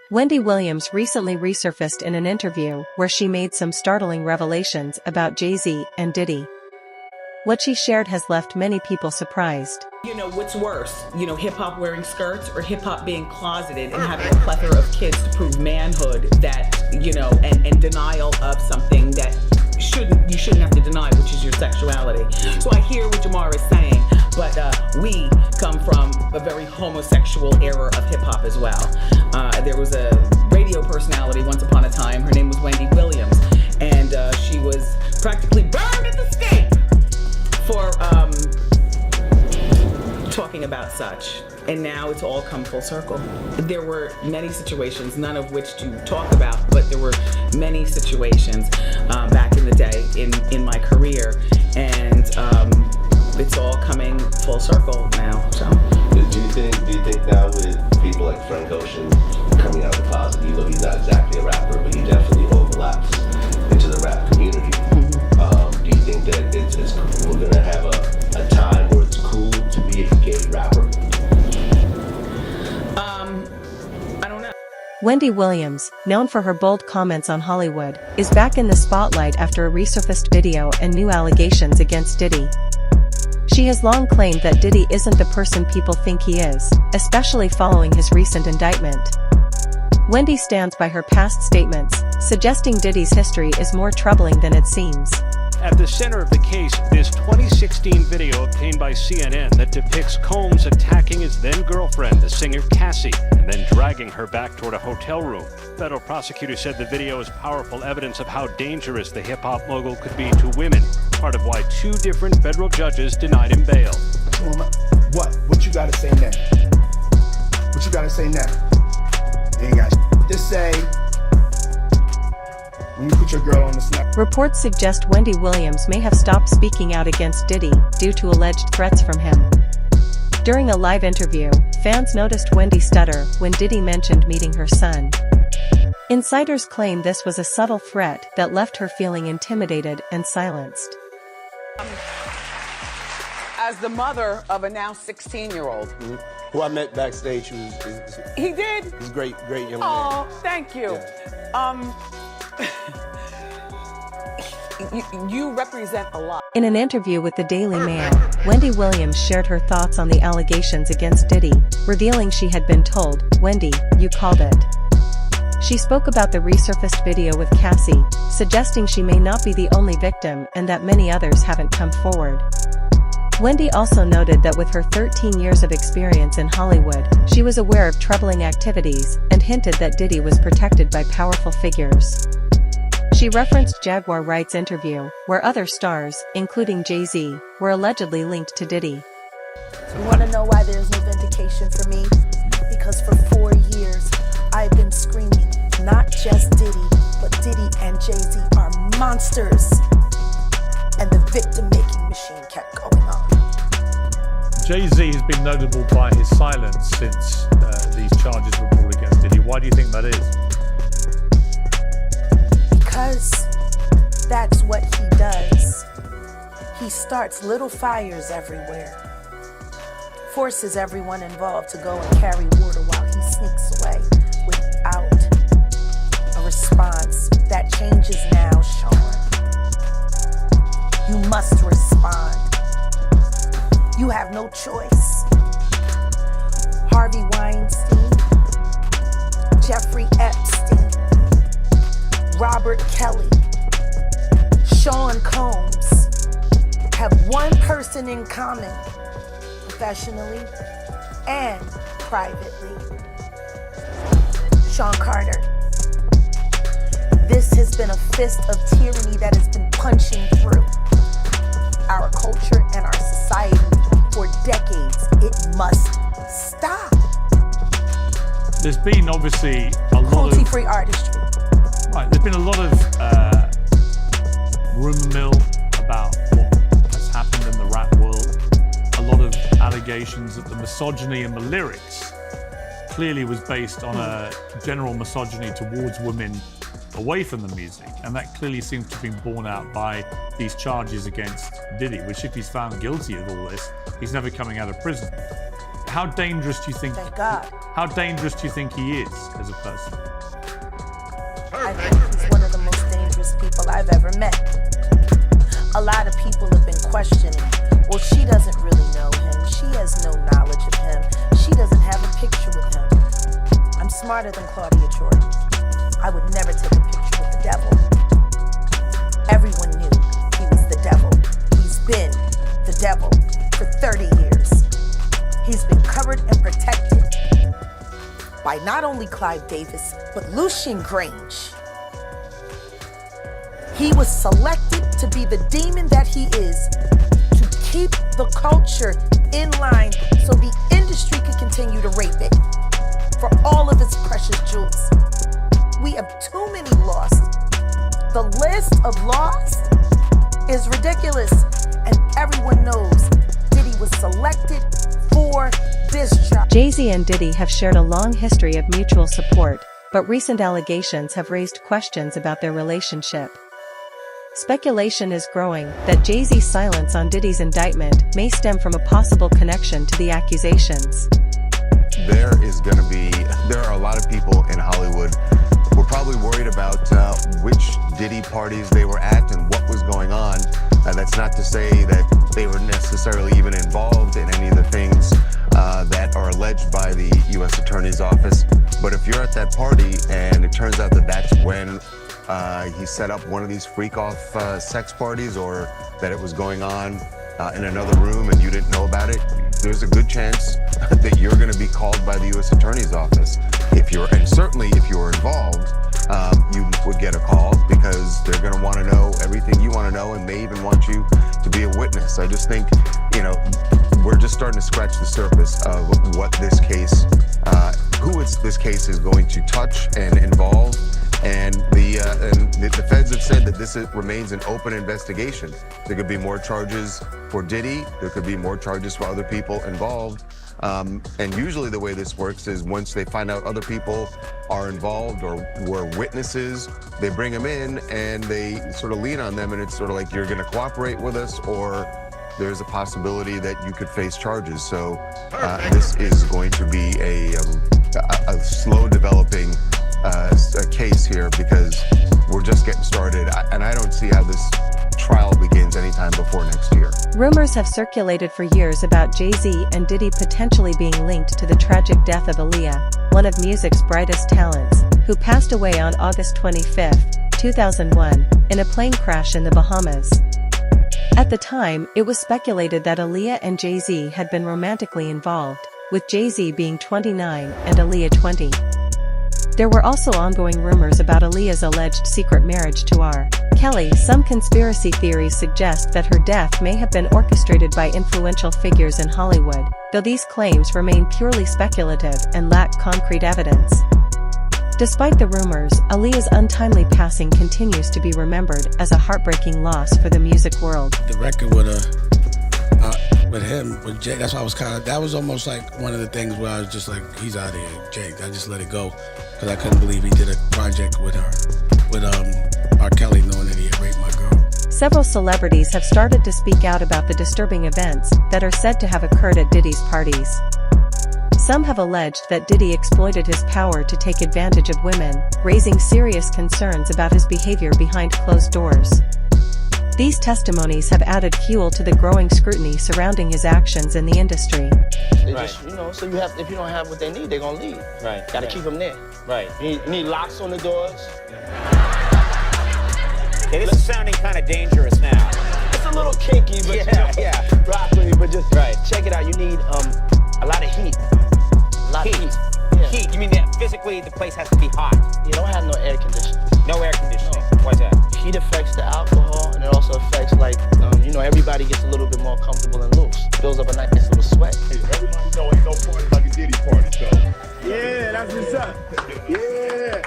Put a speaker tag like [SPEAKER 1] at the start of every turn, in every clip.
[SPEAKER 1] Wendy Williams recently resurfaced in an interview where she made some startling revelations about Jay-Z and Diddy. What she shared has left many people surprised.
[SPEAKER 2] You know, what's worse? You know, hip-hop wearing skirts or hip-hop being closeted and having a plethora of kids to prove manhood that, you know, and denial of something that you shouldn't have to deny, which is your sexuality. So I hear what Jamar is saying, but we come from a very homosexual era of hip-hop as well. There was a radio personality once upon a time. Her name was Wendy Williams, and she was practically burned at the stake for talking about such. And now it's all come full circle. There were many situations, none of which to talk about, but there were many situations back in the day in my career, and it's all coming full circle now. So,
[SPEAKER 3] do you think now with people like Frank Ocean coming out of the closet, even though he's not exactly a rapper, but he definitely overlaps into the rap community? Do you think that we're gonna have a time where it's cool to be a gay rapper?
[SPEAKER 2] I don't know.
[SPEAKER 1] Wendy Williams, known for her bold comments on Hollywood, is back in the spotlight after a resurfaced video and new allegations against Diddy. She has long claimed that Diddy isn't the person people think he is, especially following his recent indictment. Wendy stands by her past statements, suggesting Diddy's history is more troubling than it seems.
[SPEAKER 4] At the center of the case, this 2016 video obtained by CNN that depicts Combs attacking his then-girlfriend, the singer Cassie, and then dragging her back toward a hotel room. Federal prosecutors said the video is powerful evidence of how dangerous the hip-hop mogul could be to women, part of why 2 different federal judges denied him bail.
[SPEAKER 5] What you gotta say now? What you gotta say now? You ain't got to say when you put your girl on the snap.
[SPEAKER 1] Reports suggest Wendy Williams may have stopped speaking out against Diddy due to alleged threats from him. During a live interview, fans noticed Wendy stutter when Diddy mentioned meeting her son. Insiders claim this was a subtle threat that left her feeling intimidated and silenced.
[SPEAKER 6] As the mother of a now 16-year-old.
[SPEAKER 3] Who I met backstage,
[SPEAKER 6] He did?
[SPEAKER 3] he's a great young man.
[SPEAKER 6] Oh, thank you.
[SPEAKER 3] Yeah.
[SPEAKER 6] You represent a lot.
[SPEAKER 1] In an interview with the Daily Mail, Wendy Williams shared her thoughts on the allegations against Diddy, revealing she had been told, "Wendy, you called it." She spoke about the resurfaced video with Cassie, suggesting she may not be the only victim and that many others haven't come forward. Wendy also noted that with her 13 years of experience in Hollywood, she was aware of troubling activities and hinted that Diddy was protected by powerful figures. She referenced Jaguar Wright's interview, where other stars, including Jay-Z, were allegedly linked to Diddy.
[SPEAKER 7] You want to know why there's no vindication for me? Because for 4 years, I've been screaming, not just Diddy, but Diddy and Jay-Z are monsters. And the victim-making machine kept going on.
[SPEAKER 8] Jay-Z has been notable by his silence since these charges were brought against Diddy. Why do you think that is?
[SPEAKER 7] Because that's what he does. He starts little fires everywhere, forces everyone involved to go and carry water while he sneaks away without a response. That changes now, Sean. You must respond. You have no choice. Harvey Weinstein, Jeffrey Epstein, Robert Kelly, Sean Combs have one person in common, professionally and privately. Sean Carter. This has been a fist of tyranny that has been punching through our culture and our society for decades. It must stop.
[SPEAKER 8] There's been obviously a lot of
[SPEAKER 7] Cruelty-free artistry.
[SPEAKER 8] Right, there's been a lot of rumor mill about what has happened in the rap world. A lot of allegations that the misogyny in the lyrics clearly was based on a general misogyny towards women away from the music, and that clearly seems to have been borne out by these charges against Diddy, which if he's found guilty of all this, he's never coming out of prison. How dangerous do you think?
[SPEAKER 7] Thank God.
[SPEAKER 8] How dangerous do you think he is as a person?
[SPEAKER 7] I think he's one of the most dangerous people I've ever met. A lot of people have been questioning, well, she doesn't really know him. She has no knowledge of him. She doesn't have a picture with him. I'm smarter than Claudia Jordan. I would never take a picture with the devil. Everyone knew he was the devil. He's been the devil for 30 years. He's been covered and protected by not only Clive Davis, but Lucian Grange. He was selected to be the demon that he is, to keep the culture in line so the industry could continue to rape it for all of its precious jewels. We have too many lost. The list of lost is ridiculous, and everyone knows Diddy was selected for this job.
[SPEAKER 1] Jay-Z and Diddy have shared a long history of mutual support, but recent allegations have raised questions about their relationship. Speculation is growing that Jay-Z's silence on Diddy's indictment may stem from a possible connection to the accusations.
[SPEAKER 9] There are a lot of people in Hollywood who are probably worried about which Diddy parties they were at and what was going on. That's not to say that they were necessarily even involved in any of the things that are alleged by the U.S. Attorney's Office. But if you're at that party and it turns out that that's when he set up one of these freak-off sex parties, or that it was going on in another room and you didn't know about it, there's a good chance that you're going to be called by the U.S. Attorney's Office. And certainly if you're involved, you would get a call because they're going to want to know everything you want to know, and may even want you to be a witness. I just think, we're just starting to scratch the surface of what this case, this case is going to touch and involve. And the feds have said that this remains an open investigation. There could be more charges for Diddy. There could be more charges for other people involved. And usually the way this works is once they find out other people are involved or were witnesses, they bring them in and they sort of lean on them, and it's sort of like, you're going to cooperate with us, or there's a possibility that you could face charges. So this is going to be a slow developing case here, because we're just getting started, and I don't see how this trial begins anytime before next year.
[SPEAKER 1] Rumors have circulated for years about Jay-Z and Diddy potentially being linked to the tragic death of Aaliyah, one of music's brightest talents, who passed away on August 25, 2001, in a plane crash in the Bahamas. At the time, it was speculated that Aaliyah and Jay-Z had been romantically involved, with Jay-Z being 29 and Aaliyah 20. There were also ongoing rumors about Aaliyah's alleged secret marriage to R. Kelly. Some conspiracy theories suggest that her death may have been orchestrated by influential figures in Hollywood, though these claims remain purely speculative and lack concrete evidence. Despite the rumors, Aaliyah's untimely passing continues to be remembered as a heartbreaking loss for the music world.
[SPEAKER 10] The record with Jay, that's why I was that was almost like one of the things where I was just like, he's out of here, Jay. I just let it go, because I couldn't believe he did a project with R. Kelly, knowing that he had raped my girl.
[SPEAKER 1] Several celebrities have started to speak out about the disturbing events that are said to have occurred at Diddy's parties. Some have alleged that Diddy exploited his power to take advantage of women, raising serious concerns about his behavior behind closed doors. These testimonies have added fuel to the growing scrutiny surrounding his actions in the industry.
[SPEAKER 11] They just, so you have, if you don't have what they need, they're gonna leave. Right. Gotta keep them there. Right. You need locks on the doors.
[SPEAKER 12] Hey, this is sounding kind of dangerous now.
[SPEAKER 11] It's a little kinky, but broccoli, but just check it out. You need a lot of heat. A lot of heat. Yeah.
[SPEAKER 12] Heat? You mean that physically the place has to be hot?
[SPEAKER 11] You don't have no air conditioning.
[SPEAKER 12] No air conditioning. Why's that?
[SPEAKER 11] Heat affects the alcohol, and it also affects, everybody gets a little bit more comfortable and loose. Builds up a nice little sweat.
[SPEAKER 5] Hey, everybody know ain't no party like a Diddy party, so. Yeah, that's what's up. Yeah.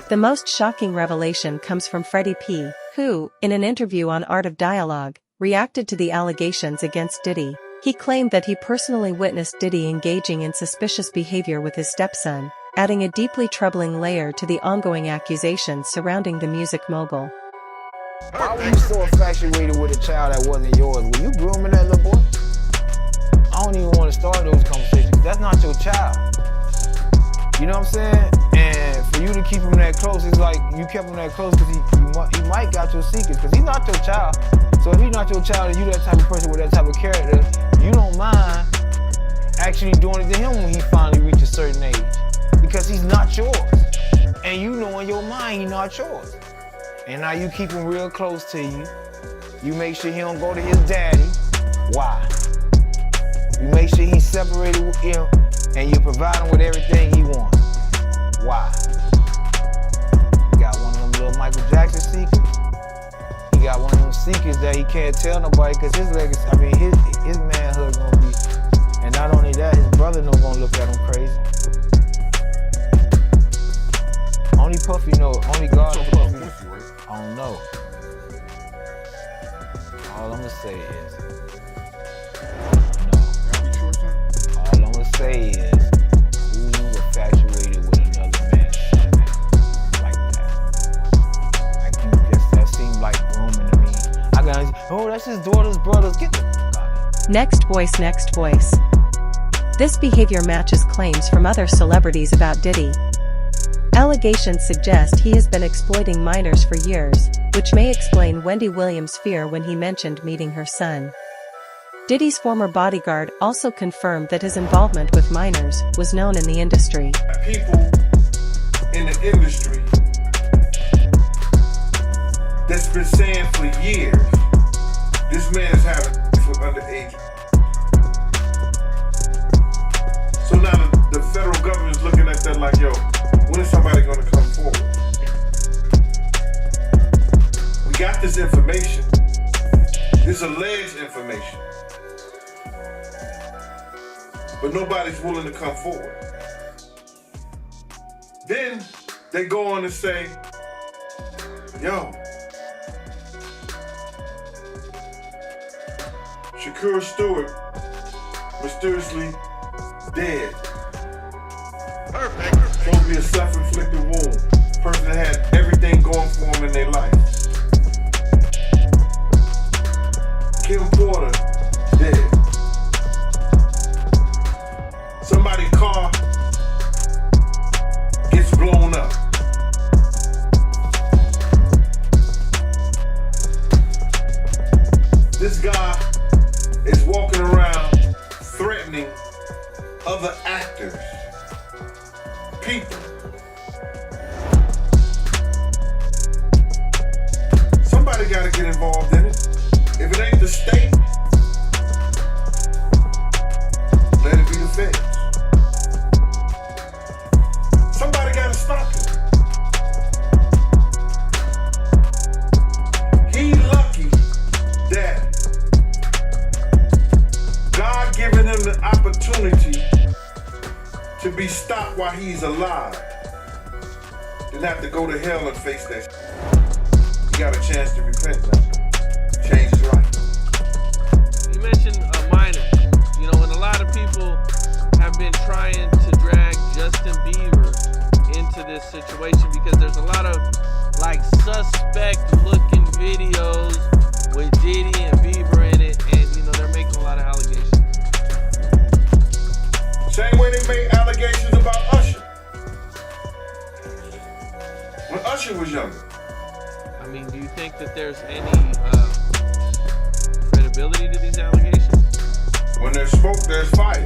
[SPEAKER 1] The most shocking revelation comes from Freddie P., who, in an interview on Art of Dialogue, reacted to the allegations against Diddy. He claimed that he personally witnessed Diddy engaging in suspicious behavior with his stepson, adding a deeply troubling layer to the ongoing accusations surrounding the music mogul.
[SPEAKER 13] Why were you so infatuated with a child that wasn't yours? Were you grooming that little boy? I don't even want to start those conversations, because that's not your child. You know what I'm saying? And for you to keep him that close, it's like you kept him that close because he might got your secrets, because he's not your child. So if he's not your child and you that type of person with that type of character, you don't mind actually doing it to him when he finally reaches a certain age, because he's not yours. And you know in your mind he's not yours. And now you keep him real close to you. You make sure he don't go to his daddy. Why? You make sure he's separated with him and you provide him with everything he wants. Why? You got one of them little Michael Jackson secrets. He got one of them secrets that he can't tell nobody, because his legacy, I mean, his manhood gonna be, and not only that, his brother no gonna look at him crazy. Only Puffy know, only God knows Puffy. I don't know. All I'm gonna say is, no. All I'm gonna say is, who infatuated with another man's son like that? Like you just, that seemed like grooming to me. I got, oh, that's his daughter's brother's. Get the fuck out of here.
[SPEAKER 1] Next voice, next voice. This behavior matches claims from other celebrities about Diddy. Allegations suggest he has been exploiting minors for years, which may explain Wendy Williams' fear when he mentioned meeting her son. Diddy's former bodyguard also confirmed that his involvement with minors was known in the industry.
[SPEAKER 14] People in the industry that's been saying for years, this man is having sex with underage. So now the federal government is looking at that like, yo, when is somebody gonna come forward? We got this information, this alleged information, but nobody's willing to come forward. Then they go on and say, yo, Shakur Stewart mysteriously dead. Perfect. Supposed to be a self-inflicted wound. Person that had everything going for him in their life. Kim Porter dead. Somebody's car gets blown up. This guy is walking around threatening other actors, people. Somebody gotta get involved in it. If it ain't the state, let it be the feds. Somebody gotta stop it. He lucky that God given him the opportunity to be stopped while he's alive, then have to go to hell and face that. He got a chance to repent now. Change his life.
[SPEAKER 15] You mentioned a minor, and a lot of people have been trying to drag Justin Bieber into this situation because there's a lot of suspect looking videos with Diddy and Bieber in it, and they're making a lot of allegations.
[SPEAKER 14] Same way they made allegations about Usher. When Usher was younger.
[SPEAKER 15] I mean, do you think that there's any credibility to these allegations?
[SPEAKER 14] When there's smoke, there's fire.